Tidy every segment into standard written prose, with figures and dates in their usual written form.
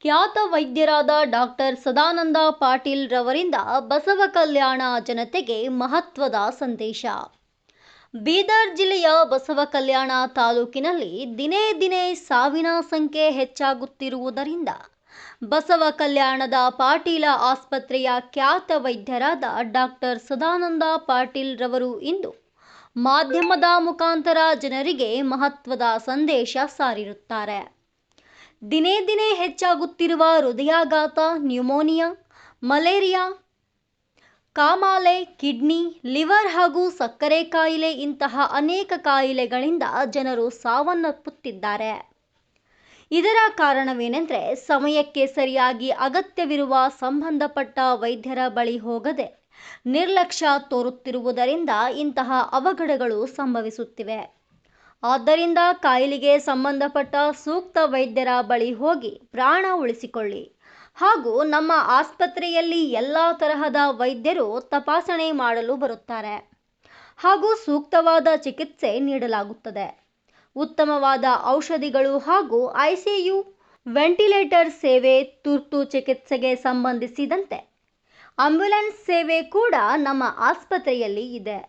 ಖ್ಯಾತ ವೈದ್ಯರಾದ ಡಾಕ್ಟರ್ ಸದಾನಂದ ಪಾಟೀಲ್ ರವರಿಂದ ಬಸವ ಕಲ್ಯಾಣ ಜನತೆಗೆ ಮಹತ್ವದ ಸಂದೇಶ. ಬೀದರ್ ಜಿಲ್ಲೆಯ ಬಸವ ಕಲ್ಯಾಣ ತಾಲೂಕಿನಲ್ಲಿ ದಿನೇ ದಿನೇ ಸಾವಿನ ಸಂಖ್ಯೆ ಹೆಚ್ಚಾಗುತ್ತಿರುವುದರಿಂದ ಬಸವ ಕಲ್ಯಾಣದ ಪಾಟೀಲ ಆಸ್ಪತ್ರೆಯ ಖ್ಯಾತ ವೈದ್ಯರಾದ ಡಾಕ್ಟರ್ ಸದಾನಂದ ಪಾಟೀಲ್ ರವರು ಇಂದು ಮಾಧ್ಯಮದ ಮುಖಾಂತರ ಜನರಿಗೆ ಮಹತ್ವದ ಸಂದೇಶ ಸಾರಿರುತ್ತಾರೆ. ದಿನೇ ದಿನೇ ಹೆಚ್ಚಾಗುತ್ತಿರುವ ಹೃದಯಾಘಾತ, ನ್ಯೂಮೋನಿಯಾ, ಮಲೇರಿಯಾ, ಕಾಮಾಲೆ, ಕಿಡ್ನಿ, ಲಿವರ್ ಹಾಗೂ ಸಕ್ಕರೆ ಕಾಯಿಲೆ ಇಂತಹ ಅನೇಕ ಕಾಯಿಲೆಗಳಿಂದ ಜನರು ಸಾವನ್ನಪ್ಪುತ್ತಿದ್ದಾರೆ. ಇದರ ಕಾರಣವೇನೆಂದರೆ ಸಮಯಕ್ಕೆ ಸರಿಯಾಗಿ ಅಗತ್ಯವಿರುವ ಸಂಬಂಧಪಟ್ಟ ವೈದ್ಯರ ಬಳಿ ಹೋಗದೆ ನಿರ್ಲಕ್ಷ್ಯ ತೋರುತ್ತಿರುವುದರಿಂದ ಇಂತಹ ಅವಘಡಗಳು ಸಂಭವಿಸುತ್ತಿವೆ. ಆದ್ದರಿಂದ ಕಾಯಿಲೆಗೆ ಸಂಬಂಧಪಟ್ಟ ಸೂಕ್ತ ವೈದ್ಯರ ಬಳಿ ಹೋಗಿ ಪ್ರಾಣ ಉಳಿಸಿಕೊಳ್ಳಿ. ಹಾಗೂ ನಮ್ಮ ಆಸ್ಪತ್ರೆಯಲ್ಲಿ ಎಲ್ಲ ತರಹದ ವೈದ್ಯರು ತಪಾಸಣೆ ಮಾಡಲು ಬರುತ್ತಾರೆ ಹಾಗೂ ಸೂಕ್ತವಾದ ಚಿಕಿತ್ಸೆ ನೀಡಲಾಗುತ್ತದೆ. ಉತ್ತಮವಾದ ಔಷಧಿಗಳು ಹಾಗೂ ICU, ವೆಂಟಿಲೇಟರ್ ಸೇವೆ, ತುರ್ತು ಚಿಕಿತ್ಸೆಗೆ ಸಂಬಂಧಿಸಿದಂತೆ ಆಂಬ್ಯುಲೆನ್ಸ್ ಸೇವೆ ಕೂಡ ನಮ್ಮ ಆಸ್ಪತ್ರೆಯಲ್ಲಿ ಇದೆ.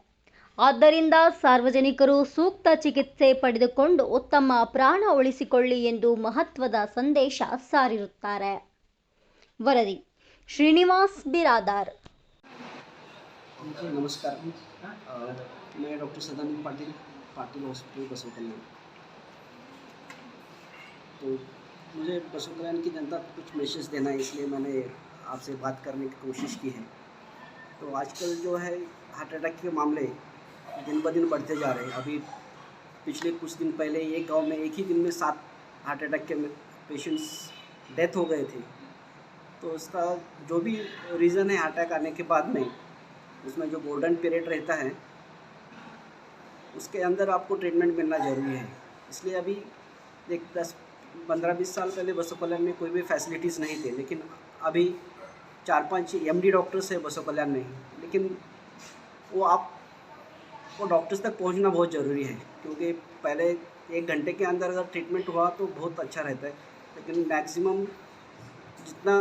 ಆದ್ದರಿಂದ ಸಾರ್ವಜನಿಕರು ಸೂಕ್ತ ಚಿಕಿತ್ಸೆ ಪಡೆದುಕೊಂಡು ತಮ್ಮ ಪ್ರಾಣ ಉಳಿಸಿಕೊಳ್ಳಿ ಎಂದು ಮಹತ್ವದ ಸಂದೇಶ ಸಾರಿರುತ್ತಾರೆ. ವರದಿ ಶ್ರೀನಿವಾಸ್ ಬಿರಾದಾರ್. नमस्कार, मैं डॉक्टर सदानंद पाटिल, पाटिल हॉस्पिटल बसव कल्याण। तो मुझे बसव कल्याण की जनता को कुछ मैसेज देना है, इसलिए मैंने आपसे बात करने की कोशिश की है। तो आजकल जो है हार्ट अटैक के मामले दिन ब दिन बढ़ते जा रहे हैं। अभी पिछले कुछ दिन पहले एक गांव में एक ही दिन में 7 हार्ट अटैक के पेशेंट्स डेथ हो गए थे। तो उसका जो भी रीज़न है हार्ट अटैक आने के बाद में, उसमें जो गोल्डन पीरियड रहता है उसके अंदर आपको ट्रीटमेंट मिलना ज़रूरी है। इसलिए अभी एक 10-15-20 साल पहले बसव कल्याण में कोई भी फैसिलिटीज़ नहीं थे, लेकिन अभी 4-5 MD डॉक्टर्स है बसव कल्याण में। लेकिन वो डॉक्टर्स तक पहुंचना बहुत ज़रूरी है, क्योंकि पहले 1 घंटे के अंदर अगर ट्रीटमेंट हुआ तो बहुत अच्छा रहता है, लेकिन मैक्सिमम जितना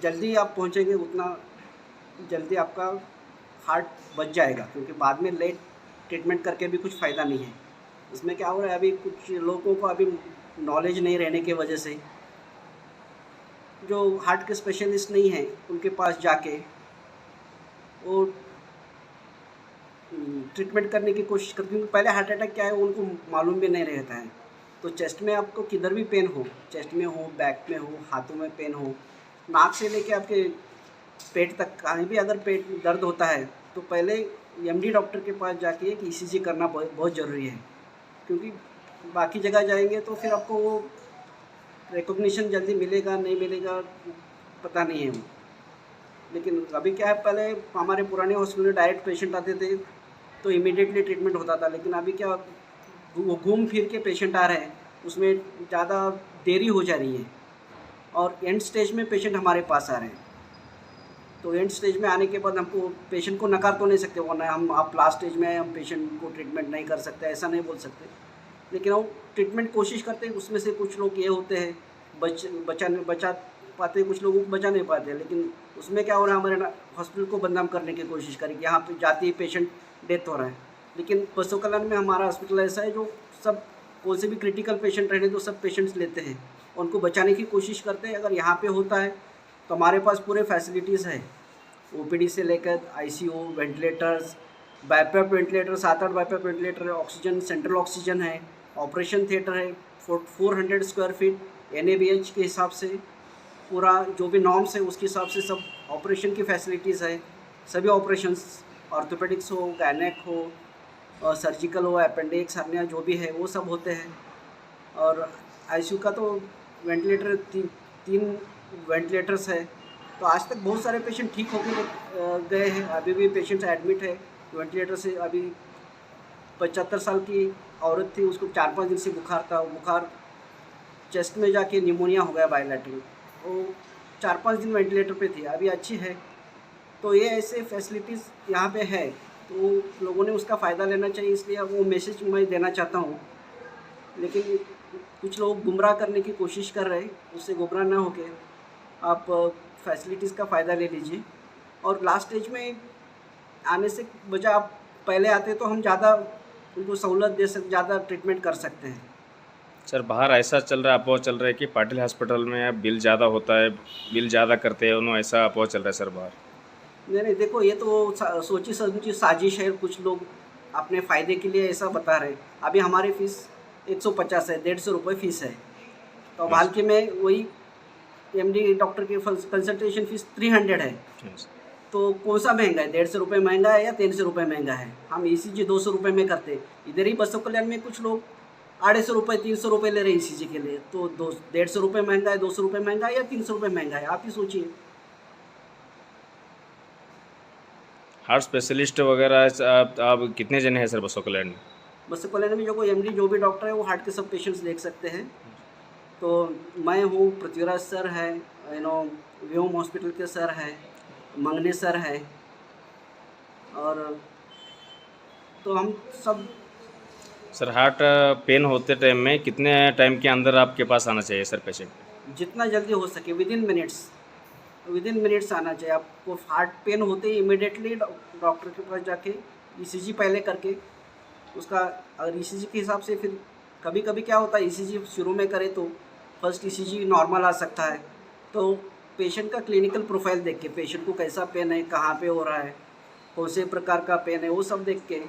जल्दी आप पहुंचेंगे उतना जल्दी आपका हार्ट बच जाएगा, क्योंकि बाद में लेट ट्रीटमेंट करके भी कुछ फ़ायदा नहीं है। इसमें क्या हो रहा है, अभी कुछ लोगों को अभी नॉलेज नहीं रहने की वजह से जो हार्ट के स्पेशलिस्ट नहीं हैं उनके पास जाके वो ट्रीटमेंट करने की कोशिश करते हैं, क्योंकि पहले हार्ट अटैक क्या है उनको मालूम भी नहीं रहता है। तो चेस्ट में आपको किधर भी पेन हो, चेस्ट में हो, बैक में हो, हाथों में पेन हो, नाक से लेके आपके पेट तक कहीं भी अगर पेट दर्द होता है तो पहले MD डॉक्टर के पास जाके एक ECG करना बहुत ज़रूरी है, क्योंकि बाकी जगह जाएंगे तो फिर आपको वो रिकॉग्निशन जल्दी मिलेगा नहीं मिलेगा पता नहीं है वो। लेकिन अभी क्या है, पहले हमारे पुराने हॉस्पिटल में डायरेक्ट पेशेंट आते थे तो इमीडिएटली ट्रीटमेंट होता था, लेकिन अभी क्या वो घूम फिर के पेशेंट आ रहे हैं, उसमें ज़्यादा देरी हो जा रही है और एंड स्टेज में पेशेंट हमारे पास आ रहे हैं। तो एंड स्टेज में आने के बाद हमको पेशेंट को नकार तो नहीं सकते, वरना आप लास्ट स्टेज में हम पेशेंट को ट्रीटमेंट नहीं कर सकते, ऐसा नहीं बोल सकते। लेकिन वो ट्रीटमेंट कोशिश करते हैं, उसमें से कुछ लोग ये होते हैं बचा पाते, कुछ लोगों को बचा नहीं पाते। लेकिन उसमें क्या हो रहा है, हमारे हॉस्पिटल को बदनाम करने की कोशिश करें कि यहाँ पे जाते ही पेशेंट डेथ हो रहा है। लेकिन बसव कल्याण में हमारा हॉस्पिटल ऐसा है जो सब कौन से भी क्रिटिकल पेशेंट रहने तो सब पेशेंट्स लेते हैं, उनको बचाने की कोशिश करते हैं। अगर यहाँ पे होता है तो हमारे पास पूरे फैसिलिटीज़ है, OPD से लेकर ICU, ventilators, BiPAP ventilator, 7-8 BiPAP ventilator है, ऑक्सीजन, सेंट्रल ऑक्सीजन है, ऑपरेशन थिएटर है, 400 स्क्वायर फीट NABH के हिसाब से पूरा जो भी नॉर्म्स है उसके हिसाब से सब ऑपरेशन की फैसिलिटीज़ है। सभी ऑपरेशंस, ऑर्थोपेडिक्स हो, गायनेक हो, और सर्जिकल हो, अपेंडिक्स, हर्निया जो भी है वो सब होते हैं। और ICU का तो वेंटिलेटर 3 वेंटिलेटर्स है। तो आज तक बहुत सारे पेशेंट ठीक होकर गए हैं, अभी भी पेशेंट्स एडमिट है वेंटिलेटर से। अभी 75 साल की औरत थी, उसको 4-5 दिन से बुखार था, बुखार चेस्ट में जाके निमोनिया हो गया बायलैटरल, वो 4-5 दिन वेंटिलेटर पे थी, अभी अच्छी है। तो ये ऐसे फैसिलिटीज़ यहाँ पे है, तो लोगों ने उसका फ़ायदा लेना चाहिए, इसलिए वो मैसेज मैं देना चाहता हूँ। लेकिन कुछ लोग गुमराह करने की कोशिश कर रहे हैं, उससे गुमराह ना होके आप फैसिलिटीज़ का फ़ायदा ले लीजिए। और लास्ट स्टेज में आने से बजाय आप पहले आते तो हम ज़्यादा उनको सहूलत दे सकते, ज़्यादा ट्रीटमेंट कर सकते हैं। सर बाहर ऐसा चल रहा है, अफवाह चल रहा है कि पाटिल हॉस्पिटल में बिल ज़्यादा होता है, बिल ज़्यादा करते हैं उन्होंने, ऐसा अफवाह चल रहा है सर बाहर। नहीं, देखो ये तो सोची समझी साजिश है, कुछ लोग अपने फ़ायदे के लिए ऐसा बता रहे हैं। अभी हमारी फ़ीस 150 है, 150 रुपये फ़ीस है। तो अब हाल के में वही एमडी डॉक्टर की कंसल्टेशन फ़ीस 300 है। तो कौन सा महंगा है, 150 रुपये महंगा है या 300 रुपये महंगा है? हम ECG 200 रुपये में करते, इधर ही बसव कल्याण में कुछ लोग 250 रुपये 300 रुपये ले रहे हैं ECG के लिए। तो 150 रुपये महंगा है, 200 रुपये महंगा है या 300 रुपये महंगा है? आप ही सोचिए। हार्ट स्पेशलिस्ट वगैरह आप कितने जने हैं सर बसव कल्याण में? बसव कल्याण में जो कोई MD जो भी डॉक्टर है वो हार्ट के सब पेशेंट्स देख सकते हैं। तो मैं हूँ, पृथ्वीराज सर है, व्योम हॉस्पिटल के सर है, मंगने सर है, और तो हम सब। सर हार्ट पेन होते टाइम में कितने टाइम के अंदर आपके पास आना चाहिए सर पेशेंट? जितना जल्दी हो सके, विदिन मिनट्स आना चाहिए। आपको हार्ट पेन होते ही इमिडिएटली डॉक्टर के पास जाके ECG पहले करके उसका, अगर ECG के हिसाब से, फिर कभी कभी क्या होता है ECG शुरू में करे तो फर्स्ट ECG नॉर्मल आ सकता है। तो पेशेंट का क्लिनिकल प्रोफाइल देख के, पेशेंट को कैसा पेन है, कहाँ पे हो रहा है, कौन से प्रकार का पेन है, वो सब देख के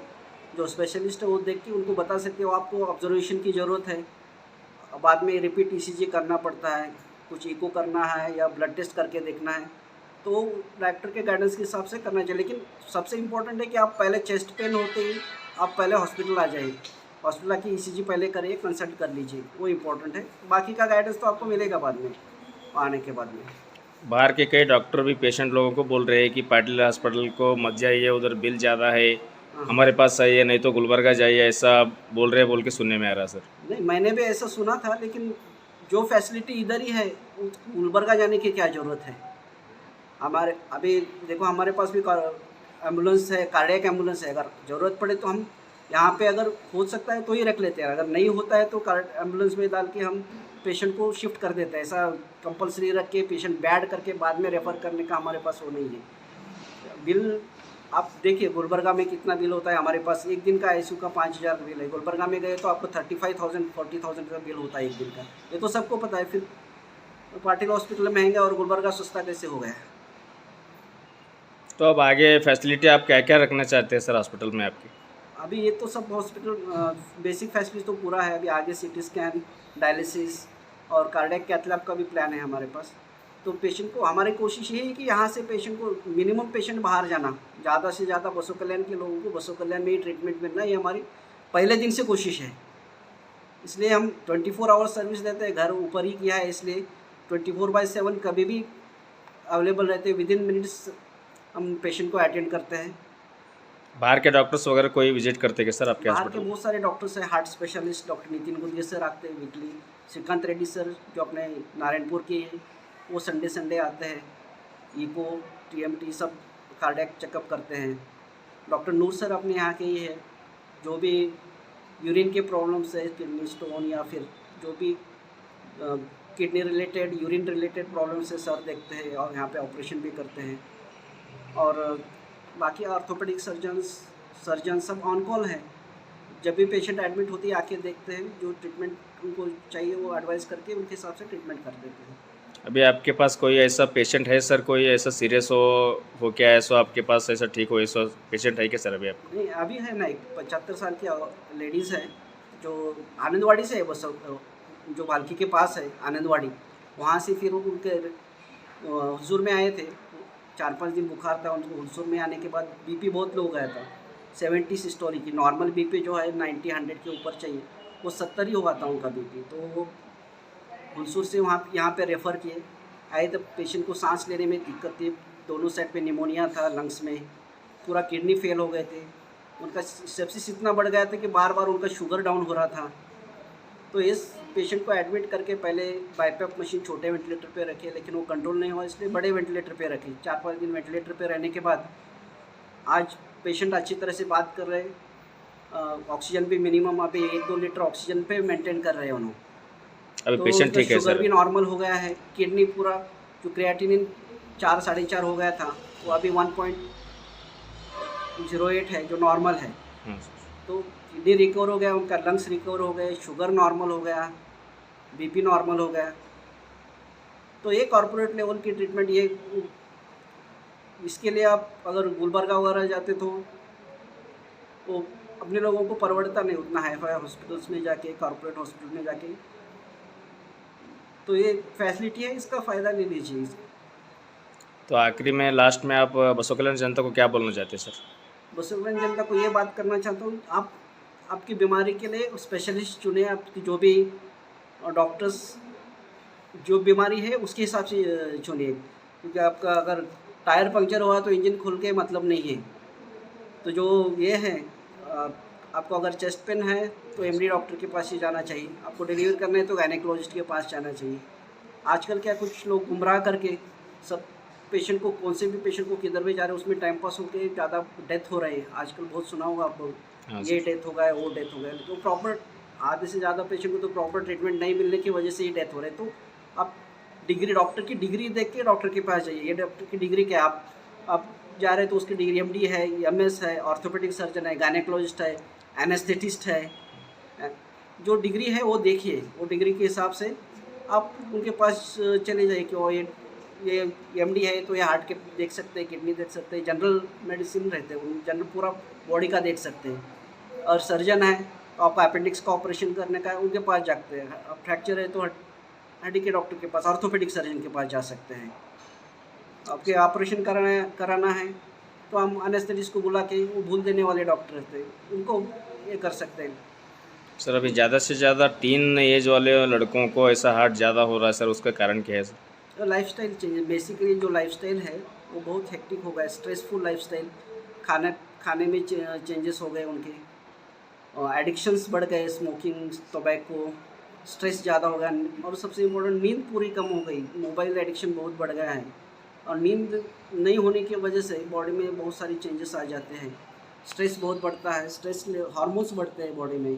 जो स्पेशलिस्ट है वो देख के उनको बता सकते हो आपको ऑब्जर्वेशन की ज़रूरत है, बाद में रिपीट ECG करना पड़ता है, कुछ इको करना है या ब्लड टेस्ट करके देखना है। तो डॉक्टर के गाइडेंस के हिसाब से करना चाहिए। लेकिन सबसे इम्पोर्टेंट है कि आप पहले चेस्ट पेन होते ही आप पहले हॉस्पिटल आ जाइए, हॉस्पिटल आके ECG पहले करिए, कंसल्ट कर लीजिए, वो इम्पोर्टेंट है। बाकी का गाइडेंस तो आपको मिलेगा बाद में, आने के बाद में। बाहर के कई डॉक्टर भी पेशेंट लोगों को बोल रहे हैं कि पाटिल हॉस्पिटल को मत जाइए, उधर बिल ज़्यादा है, हमारे पास आइए, नहीं तो गुलबर्गा जाइए, ऐसा बोल रहे हैं, बोल के सुनने में आ रहा है सर। नहीं, मैंने भी ऐसा सुना था, लेकिन जो फैसिलिटी इधर ही है, गुलबर्गा जाने की क्या ज़रूरत है? हमारे अभी देखो, हमारे पास भी एम्बुलेंस है, कार्डियक एम्बुलेंस है। अगर ज़रूरत पड़े तो हम यहाँ पे, अगर हो सकता है तो ही रख लेते हैं, अगर नहीं होता है तो एम्बुलेंस में डाल के हम पेशेंट को शिफ्ट कर देते हैं। ऐसा कंपलसरी रख के पेशेंट बैड करके बाद में रेफ़र करने का हमारे पास वो नहीं है। बिल आप देखिए गुलबर्गा में कितना बिल होता है। हमारे पास एक दिन का ICU का 5000 बिल है, गुलबर्गा में गए तो आपको 35,000 40,000 का बिल होता है एक दिन का। ये तो सबको पता है। फिर पाटिल हॉस्पिटल महंगा और गुलबर्गा सस्ता कैसे हो गया? तो अब आगे फैसिलिटी आप क्या क्या रखना चाहते हैं सर हॉस्पिटल में आपकी? अभी ये तो सब हॉस्पिटल बेसिक फैसिलिटी तो पूरा है। अभी आगे CT स्कैन, डायलिसिस और कार्डियक कैथ लैब का भी प्लान है हमारे पास। तो पेशेंट को, हमारी कोशिश ये है कि यहाँ से पेशेंट को, मिनिमम पेशेंट बाहर जाना, ज़्यादा से ज़्यादा बसव कल्याण के लोगों को बसव कल्याण में ही ट्रीटमेंट मिलना, ये हमारी पहले दिन से कोशिश है। इसलिए हम 24 आवर्स सर्विस देते हैं, घर ऊपर ही किया है, इसलिए 24/7 कभी भी अवेलेबल रहते हैं। विदिन मिनट्स हम पेशेंट को अटेंड करते हैं। बाहर के डॉक्टर्स वगैरह कोई विजिट करते हैं सर आपके बाहर के हॉस्पिटल? बहुत सारे डॉक्टर्स हैं। Heart specialist doctor Nitin Gudiye sir आते हैं वीकली, श्रीकांत रेड्डी सर जो अपने नारायणपुर के हैं वो संडे आते हैं। इको, TMT सब कार्डियक चेकअप करते हैं। डॉक्टर नूर सर अपने यहाँ के ही है, जो भी यूरिन के प्रॉब्लम्स है, किडनी स्टोन या फिर जो भी kidney related, urine related problems है, सर देखते हैं और यहाँ पे ऑपरेशन भी करते हैं। और बाकी ऑर्थोपेडिक सर्जन सब ऑन कॉल है। जब भी पेशेंट एडमिट होती है आके देखते हैं, जो ट्रीटमेंट उनको चाहिए वो एडवाइस करके उनके हिसाब से ट्रीटमेंट कर देते हैं। अभी आपके पास कोई ऐसा पेशेंट है सर, कोई ऐसा सीरियस हो क्या ऐसा आपके पास, ऐसा ठीक हो, ऐसा पेशेंट है क्या सर अभी आपको? नहीं, अभी है ना, एक 75 साल की लेडीज़ है जो आनंदवाड़ी से है, बस जो भालकी के पास है आनंदवाड़ी, वहाँ से फिर उनके हुजूर में आए थे। 4-5 दिन बुखार था उनको। हुजूर में आने के बाद BP बहुत लो गया था, 70 सिस्टोलिक की। नॉर्मल BP जो है 90-100 के ऊपर चाहिए, वो 70 ही हुआ था उनका BP। तो वो हुजूर से यहाँ पे रेफ़र किए। आए तब पेशेंट को सांस लेने में दिक्कत थी, दोनों साइड पे निमोनिया था, लंग्स में पूरा किडनी फेल हो गए थे। उनका सेप्सिस इतना बढ़ गया था कि बार बार उनका शुगर डाउन हो रहा था। तो इस पेशेंट को एडमिट करके पहले बाईपैप मशीन छोटे वेंटिलेटर पे रखे, लेकिन वो कंट्रोल नहीं हुआ, इसलिए बड़े वेंटिलेटर पे रखे। 4-5 दिन वेंटिलेटर पे रहने के बाद आज पेशेंट अच्छी तरह से बात कर रहे हैं। ऑक्सीजन भी मिनिमम अभी 1-2 लीटर ऑक्सीजन पे मेंटेन कर रहे हैं उन्होंने। अभी तो पेशेंट उसका ठीक है शुगर सर? भी नॉर्मल हो गया है, किडनी पूरा जो क्रिएटिनिन 4 साढ़े 4 हो गया था वो अभी 1.08 है जो नॉर्मल है। हाँ तो किडनी रिकवर हो गया, उनका लंग्स रिकवर हो गए, शुगर नॉर्मल हो गया, बीपी नॉर्मल हो गया। तो ये कॉर्पोरेट लेवल की ट्रीटमेंट ये, इसके लिए आप अगर गुलबर्गा वगैरह जाते तो वो अपने लोगों को परवड़ता नहीं उतना हाई-फाई हॉस्पिटल्स में जाके, कॉर्पोरेट हॉस्पिटल में जाके। तो ये फैसिलिटी है, इसका फ़ायदा ले लीजिए। तो आखिरी में लास्ट में आप बसव कल्याण जनता को क्या बोलना चाहते हैं सर? बसवगंज जनता को ये बात करना चाहता हूँ, आप आपकी बीमारी के लिए स्पेशलिस्ट चुने, आपकी जो भी डॉक्टर्स जो बीमारी है उसके हिसाब से चुनिए, क्योंकि आपका अगर टायर पंक्चर हुआ तो इंजन खोल के मतलब नहीं है। तो जो ये है आपको अगर चेस्ट पेन है तो एमडी डॉक्टर के पास ही जाना चाहिए, आपको डिलीवर करना है तो गायनेकोलॉजिस्ट के पास जाना चाहिए। आजकल क्या कुछ लोग गुमराह करके सब पेशेंट को, कौन से भी पेशेंट को किधर भी जा रहे हैं उसमें टाइम पास होकर ज़्यादा डेथ हो रही है। आजकल बहुत सुना होगा आप लोग, हाँ ये सर। डेथ हो गया वो डेथ हो गया, तो प्रॉपर आधे से ज़्यादा पेशेंट को तो प्रॉपर ट्रीटमेंट नहीं मिलने की वजह से ही डेथ हो रही है। तो आप डिग्री, डॉक्टर की डिग्री देख के डॉक्टर के पास जाइए। ये डॉक्टर की डिग्री क्या है, आप जा रहे हैं तो उसकी डिग्री एमडी है, एमएस है, ऑर्थोपेडिक सर्जन है, गायनेकोलॉजिस्ट है, एनेस्थेटिस्ट है, जो डिग्री है वो देखिए, वो डिग्री के हिसाब से आप उनके पास चले जाइए कि वो ये एमडी है तो ये हार्ट के देख सकते हैं, किडनी देख सकते हैं, जनरल मेडिसिन रहते हैं, जनरल पूरा बॉडी का देख सकते हैं। और सर्जन है तो आपका अपेंडिक्स का ऑपरेशन करने का है, उनके पास जाते हैं। अब फ्रैक्चर है तो हड्डी के डॉक्टर के पास, ऑर्थोपेडिक सर्जन के पास जा सकते हैं। आपके ऑपरेशन कराना है तो हम एनेस्थेटिस्ट को बुला के, वो भूल देने वाले डॉक्टर रहते हैं, उनको ये कर सकते हैं। सर अभी ज़्यादा से ज़्यादा टीन एज वाले लड़कों को ऐसा हार्ट ज़्यादा हो रहा है सर, उसका कारण क्या है सर? तो लाइफस्टाइल चेंज, बेसिकली जो लाइफस्टाइल है वो बहुत हेक्टिक हो गया, स्ट्रेसफुल लाइफस्टाइल, खाने में चेंजेस हो गए उनके, एडिक्शंस बढ़ गए, स्मोकिंग, टोबैको, स्ट्रेस ज़्यादा हो गया, और सबसे इम्पोर्टेंट नींद पूरी कम हो गई। मोबाइल एडिक्शन बहुत बढ़ गया है, और नींद नहीं होने की वजह से बॉडी में बहुत सारी चेंजेस आ जाते हैं। स्ट्रेस बहुत बढ़ता है, स्ट्रेस हार्मोन्स बढ़ते हैं बॉडी में।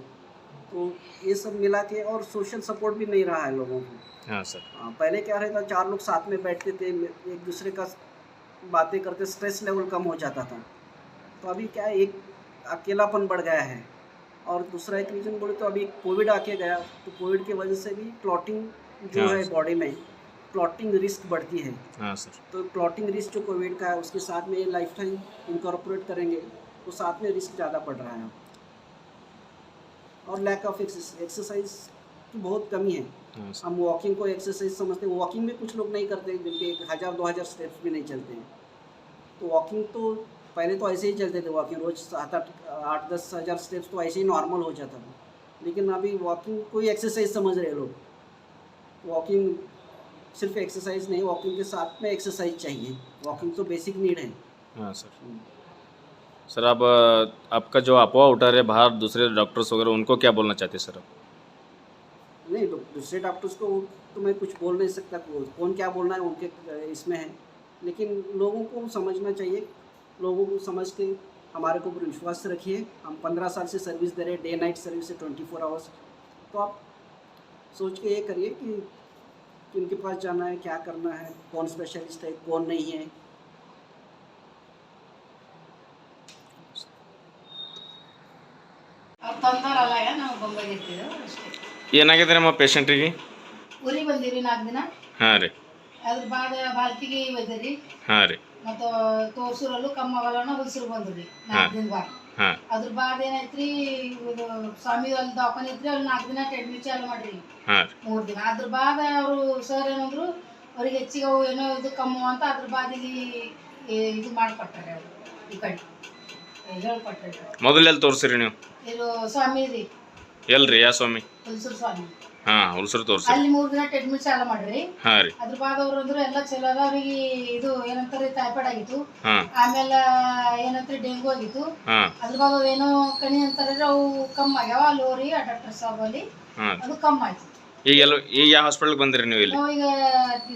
तो ये सब मिला के, और सोशल सपोर्ट भी नहीं रहा है लोगों को। हाँ सर। पहले क्या रहता, 4 लोग साथ में बैठते थे, एक दूसरे का बातें करते, स्ट्रेस लेवल कम हो जाता था। तो अभी क्या है, एक अकेलापन बढ़ गया है। और दूसरा एक रीज़न बोले तो अभी कोविड आके गया, तो कोविड की वजह से भी क्लॉटिंग जो हाँ है बॉडी में, क्लॉटिंग रिस्क बढ़ती है। हाँ सर। तो क्लॉटिंग रिस्क जो कोविड का है उसके साथ में लाइफ टाइम इनकॉर्पोरेट करेंगे तो साथ में रिस्क ज़्यादा बढ़ रहा है। और लैक ऑफ एक्सरसाइज की बहुत कमी है। हाँ सर। हम वॉकिंग को एक्सरसाइज समझते हैं, वॉकिंग भी कुछ लोग नहीं करते, जिनके 1000-2000 स्टेप्स भी नहीं चलते हैं। तो वॉकिंग तो पहले तो ऐसे ही चलते थे, वॉकिंग रोज़ 7-8-10 हज़ार स्टेप्स तो ऐसे ही नॉर्मल हो जाता था। लेकिन अभी वॉकिंग कोई एक्सरसाइज समझ रहे लोग। वॉकिंग सिर्फ एक्सरसाइज नहीं, वॉकिंग के साथ में एक्सरसाइज चाहिए। वॉकिंग तो बेसिक नीड है। हाँ सर। सर अब आपका जो अफवाह उठा रहे बाहर दूसरे डॉक्टर्स वगैरह, उनको क्या बोलना चाहते हैं सर आप? नहीं, दूसरे डॉक्टर्स को तो मैं कुछ बोल नहीं सकता, कौन क्या बोलना है उनके इसमें है। लेकिन लोगों को समझना चाहिए, लोगों को समझ के हमारे को विश्वास रखिए। हम 15 साल से सर्विस दे रहे हैं, डे नाइट सर्विस है 24 आवर्स। तो आप सोच के ये करिए कि किनके पास जाना है, क्या करना है, कौन स्पेशलिस्ट है, कौन नहीं है। ಅವ್ರು ತಂತಾರಲ್ಲ ನಾವು ಬೊಂಬೈಗೆ ಇರ್ತಿದ್ದೆವು ಅಷ್ಟೇ. ಏನಾಗಿದೆ ನಮ್ಮ ಪೇಷಂಟಿಗೆ? ಊರಿಗೆ ಬಂದಿರಿ 4 ದಿನ. ಹಾಂ ರೀ. ಅದ್ರ ಬಾದ ಬಾಲ್ಕಿಗೆ ಒಯ್ದಿರಿ. ಹಾಂ ರೀ. ಮತ್ತು ತೋರ್ಸೂರಲ್ಲೂ ಕಮ್ಮಗಳನ್ನ ಹುಲ್ಸರು ಬಂದ್ರಿ 4 ದಿನ ಬಾದ. ಹಾಂ. ಅದ್ರ ಬಾದ ಏನಾಯ್ತ್ರಿ, ಇದು ಸ್ವಾಮಿ ಅಲ್ಲಿ ದವಾಖಾನೆ ಇತ್ರಿ, ಅಲ್ಲಿ 4 ದಿನ ಟ್ರೀಟ್ಮೆಂಟ್ ಚಾಲು ಮಾಡ್ರಿ. ಹಾಂ. 3 ದಿನ. ಅದ್ರ ಬಾದ ಅವರು ಸರ್ ಏನಂದ್ರು, ಅವ್ರಿಗೆ ಹೆಚ್ಚಿಗೆ ಅವು ಏನೋ ಇದು ಕಮ್ಮು ಅಂತ ಅದ್ರ ಬಾದ ಇಲ್ಲಿ ಇದು ಮಾಡಿಕೊಟ್ಟಾರೆ ಅವರು ಈ ಕಡೆ ಹೇಳ್ಕೊಟ್ರಿ. ಮೊದಲೆಲ್ಲಿ ತೋರಿಸಿರಿ ನೀವು? ಇದು ಸ್ವಾಮಿ ರೀ. ಎಲ್ರಿ ಯಾವ ಸ್ವಾಮಿ? ಹುಲ್ಸರು ಸ್ವಾಮಿ. ಹಾಂ, ಹುಲ್ಸರು ತೋರಿಸಿ. ಅಲ್ಲಿ 3 ದಿನ ಟ್ರೀಟ್ಮೆಂಟ್ ಚಾಲು ಮಾಡ್ರಿ. ಹಾಂ ರೀ. ಅದ್ರ ಬಾದ ಅವ್ರು ಅಂದ್ರು ಎಲ್ಲ ಚಲೋ ಅದ. ಅವ್ರಿಗೆ ಇದು ಏನಂತಾರೆ ಟೈಫಾಯ್ಡ್ ಆಗಿತ್ತು. ಹಾಂ. ಆಮೇಲೆ ಏನಂತಾರೆ ಡೆಂಗು ಆಗಿತ್ತು. ಹಾಂ. ಅದ್ರ ಬಾದ ಏನೋ ಕಣಿ ಅಂತಾರೆ ಅವು ಕಮ್ಮಿ ಆಗ್ಯಾವ. ಅಲ್ಲಿ ಹೋರಿ ಆ ಡಾಕ್ಟರ್ ಸಾಹೇಬ್ ಅಲ್ಲಿ ಹಾಂ. ಅದು ಕಮ್ಮಿ ಆಯ್ತು. ಈಗ ಯಾವ ಹಾಸ್ಪಿಟಲ್ಗೆ ಬಂದಿರಿ ನೀವು ಇಲ್ಲಿ? ನಾವು ಈಗ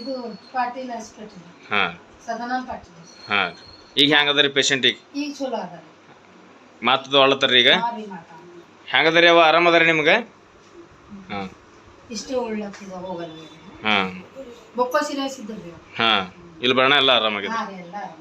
ಇದು ಪಾಟೀಲ್ ಹಾಸ್ಪಿಟಲ್, ಹಾಂ. ಸದಾನಂದ ಪಾಟೀಲ್. ಹಾಂ. ಈಗ ಹೆಂಗದ ರೀ ಪೇಷಂಟಿಗೆ? ಈಗ ಚಲೋ ಅದ. ಮಾತದು ಅಳತ್ತಾರ ಈಗ? ಹಾಂ ರೀ ಮಾತಾ. ಹೆಂಗದ ರೀ ಅವ? ಆರಾಮದ ರೀ ನಿಮ್ಗೆ? ಹಾಂ. ಇಷ್ಟೇ ಉಳ್ಳಾಗ್ತಿದ ಹೋಗಲ್ಲ ಹಾಂ ಬೊಕ್ಕ ಸೀರಿಯಸ್ ಇದ್ರಿ ಹಾಂ ಇಲ್ಲಿ ಬರೋಣ ಎಲ್ಲ ಆರಾಮಾಗಿದೆ ಹಾಂ ರೀ ಎಲ್ಲ ಆರಾಮ